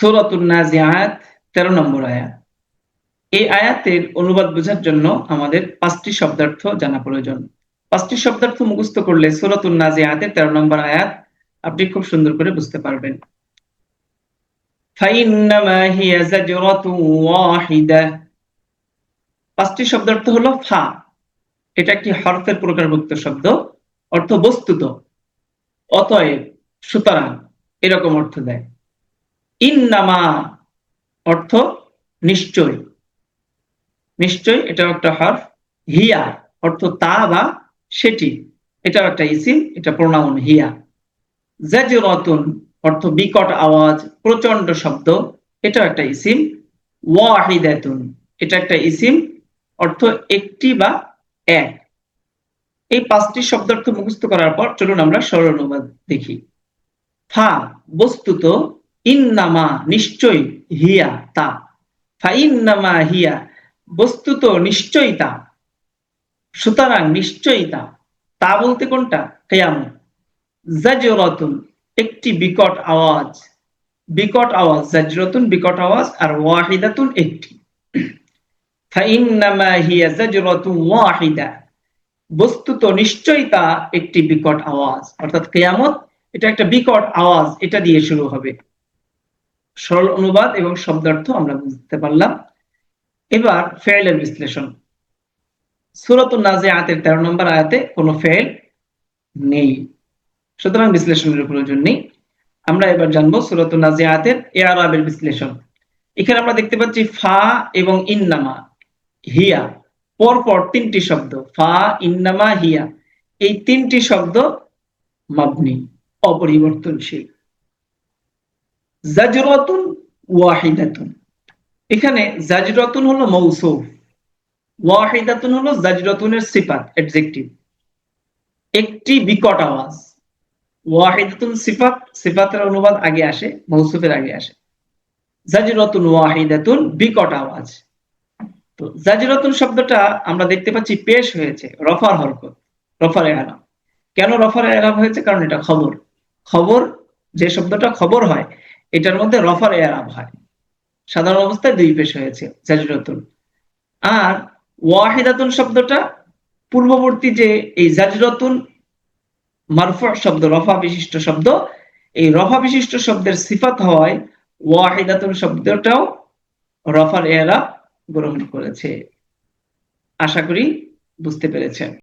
সূরাতুন নাজিআত 13 নম্বর আয়াত। এই আয়াতের অনুবাদ বোঝার জন্য আমাদের 5টি শব্দার্থ জানা প্রয়োজন। 5টি শব্দার্থ মুখস্থ করলে সূরাতুন নাজিআতের 13 নম্বর আয়াত আপনি খুব সুন্দর করে বুঝতে পারবেন। ফাইন্নামা হিয়া যাজরাতুন ওয়াহিদা। 5টি শব্দার্থ হলো ফা, এটা একটি হরফের প্রকারভুক্ত শব্দ, অর্থ বস্তুত, অতএব, সুতরাং এরকম অর্থ দেয়। ইন্নামা অর্থ নিশ্চয়, নিশ্চয় এটাও একটা হরফ। হিয়া অর্থ তা বা সেটি, এটাও একটা ইসিম, এটা প্রোনাউন হিয়া। যাজরাতুন অর্থ বিকট আওয়াজ, প্রচন্ড শব্দ, এটাও একটা ইসিম। ওয়াহিদাতুন এটা একটা ইসিম, অর্থ একটি বা এক। এই 5টি শব্দার্থ মুখস্থ করার পর চলুন আমরা সরল অনুবাদ দেখি। ফা বস্তুত, ইন্নামা নিশ্চয়, হিয়া তা। ফাইন্নামা হিয়া বস্তুত নিশ্চয়ই তা, সুতরাং নিশ্চয়ই তা। তা বলতে কোনটা? কিয়ামত। যাজরাতুন একটি বিকট আওয়াজ, বিকট আওয়াজ, যাজরাতুন বিকট আওয়াজ, আর ওয়াহিদাতুন একটি। ফাইন্নামা হিয়া যাজরাতুন ওয়াহিদা বস্তুত নিশ্চয়ই তা একটি বিকট আওয়াজ, অর্থাৎ কিয়ামত এটা একটা বিকট আওয়াজ, এটা দিয়ে শুরু হবে। সরল অনুবাদ এবং শব্দার্থ আমরা বুঝতে পারলাম। এবার ফেইলের বিশ্লেষণ। সূরাতুন নাজিআতের 13 নম্বর আয়াতে কোনো ফেইল নেই, সুতরাং বিশ্লেষণের প্রয়োজন নেই। আমরা এবার জানবো সূরাতুন নাজিআতের ইআরাবের বিশ্লেষণ। এখানে আমরা দেখতে পাচ্ছি ফা এবং ইন্নামা, হিয়া, পরপর 3টি শব্দ, ফা ইন্নামা হিয়া, এই 3টি শব্দ মাবনি, অপরিবর্তনশীল। যাজরাতুন ওয়াহিদাতুন, এখানে যাজরাতুন হলো মৌসুফ, ওয়াহিদাতুন হলো যাজরাতুনের সিফাত, অ্যাডজেক্টিভ, একটি বিকট আওয়াজ। ওয়াহিদাতুন সিফাত, সিফাতের অনুবাদ আগে আসে, মৌসুফের আগে আসে। যাজরাতুন ওয়াহিদাতুন বিকট আওয়াজ। তো যাজরাতুন শব্দটা আমরা দেখতে পাচ্ছি পেশ হয়েছে রফার হরকত, রফার ইআরাব। কেন রফার ইআরাব হয়েছে? কারণ এটা খবর। খবর, যে শব্দটা খবর হয় এটার মধ্যে রফার ইআরাব হয়। সাধারণ অবস্থায় 2 পেশ হয়েছে যাজরাতুন। আর ওয়াহিদাতুন শব্দটা পূর্ববর্তী যে এই যাজরাতুন মারফু শব্দ, রফা বিশিষ্ট শব্দ, এই রফা বিশিষ্ট শব্দের সিফাত হওয়ায় ওয়াহিদাতুন শব্দটাও রফার ইআরাব গ্রহণ করেছে। আশা করি বুঝতে পেরেছেন।